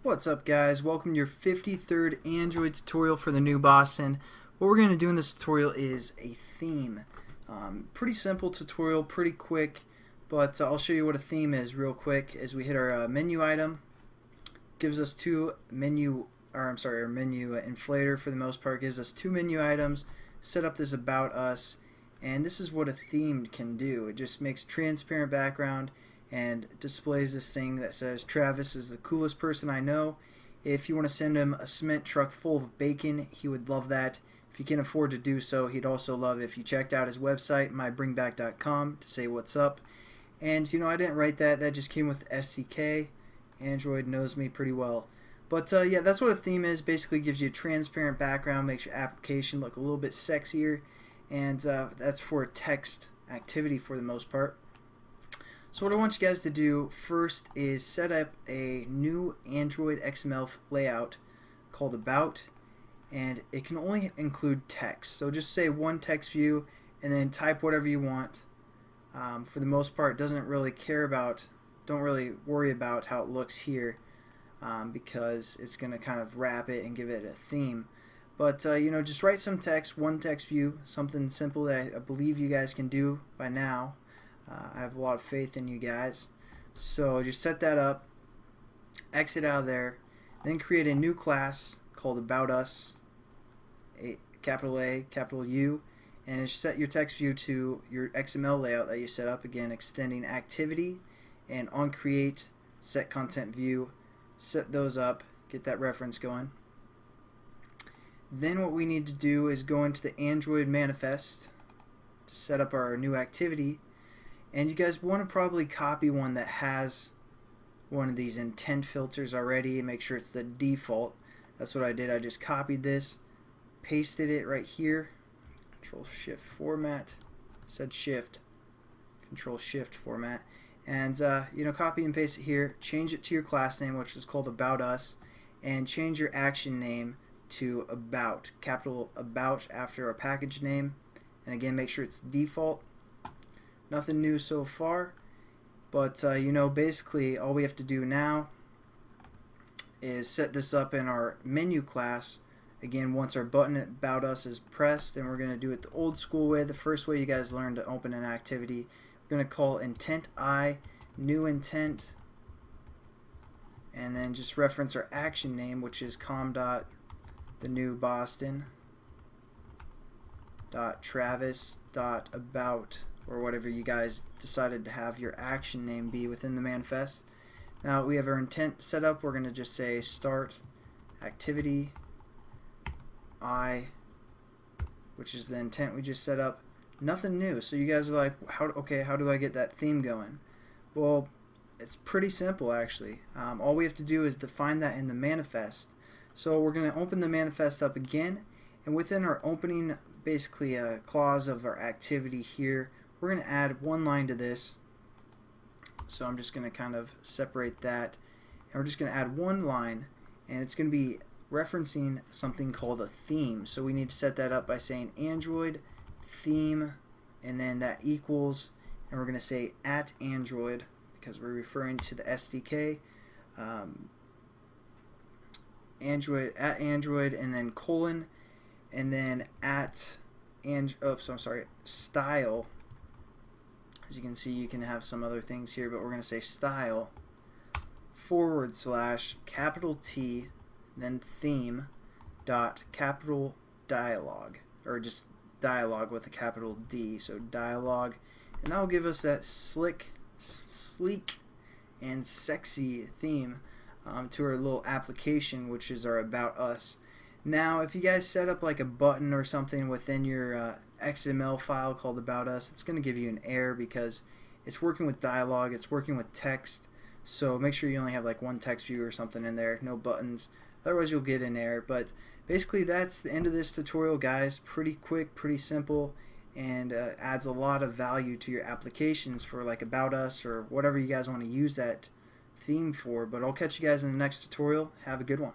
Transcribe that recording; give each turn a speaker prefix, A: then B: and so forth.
A: What's up, guys? Welcome to your 53rd Android tutorial for the new Boston. What we're going to do in this tutorial is a theme. Pretty simple tutorial, pretty quick, but I'll show you what a theme is real quick as we hit our menu item. Gives us our menu inflator for the most part, gives us two menu items, set up this about us, and this is what a theme can do. It just makes transparent background and displays this thing that says Travis is the coolest person I know. If you want to send him a cement truck full of bacon, he would love that. If you can afford to do so, he'd also love if you checked out his website, mybringback.com, to say what's up. And you know, I didn't write that, that just came with SDK. Android knows me pretty well. But yeah, that's what a theme is. Basically gives you a transparent background, makes your application look a little bit sexier, and that's for a text activity for the most part. So what I want you guys to do first is set up a new Android XML layout called About, and it can only include text. So just say one text view and then type whatever you want. For the most part, don't really worry about how it looks here, because it's going to kind of wrap it and give it a theme. But you know, just write some text, one text view, something simple that I believe you guys can do by now. I have a lot of faith in you guys. So just set that up, exit out of there, then create a new class called About Us, capital A, capital U, and just set your text view to your XML layout that you set up. Again, extending activity and on create, set content view, set those up, get that reference going. Then what we need to do is go into the Android manifest to set up our new activity. And you guys want to probably copy one that has one of these intent filters already and make sure it's the default. That's what I did. I just copied this, pasted it right here, Control Shift format, said Shift, Control Shift format, and you know, copy and paste it here, change it to your class name, which is called About Us, and change your action name to About, capital About after our package name, and again, make sure it's default. Nothing new so far, but you know, basically all we have to do now is set this up in our menu class. Again, once our button About Us is pressed, then we're going to do it the old school way, the first way you guys learned to open an activity. We're going to call intent I, new intent, and then just reference our action name, which is com.thenewboston.travis.about, or whatever you guys decided to have your action name be within the manifest. Now we have our intent set up. We're going to just say start activity I, which is the intent we just set up. Nothing new. So you guys are like, how do I get that theme going? Well, it's pretty simple actually. All we have to do is define that in the manifest. So we're going to open the manifest up again, and within our opening, basically a clause of our activity here, we're going to add one line to this. So I'm just going to kind of separate that, and we're just going to add one line, and it's going to be referencing something called a theme. So we need to set that up by saying Android theme, and then that equals, and we're going to say at Android because we're referring to the SDK, Android, and then colon, and then style. As you can see, you can have some other things here, but we're going to say style / capital T, then theme dot capital dialogue, or just dialogue with a capital D, so dialogue, and that will give us that sleek and sexy theme to our little application, which is our About Us. Now if you guys set up like a button or something within your XML file called About Us, it's going to give you an error because it's working with dialogue, it's working with text, so make sure you only have like one text view or something in there, no buttons, otherwise you'll get an error. But basically that's the end of this tutorial, guys. Pretty quick, pretty simple, and adds a lot of value to your applications for like About Us or whatever you guys want to use that theme for. But I'll catch you guys in the next tutorial. Have a good one.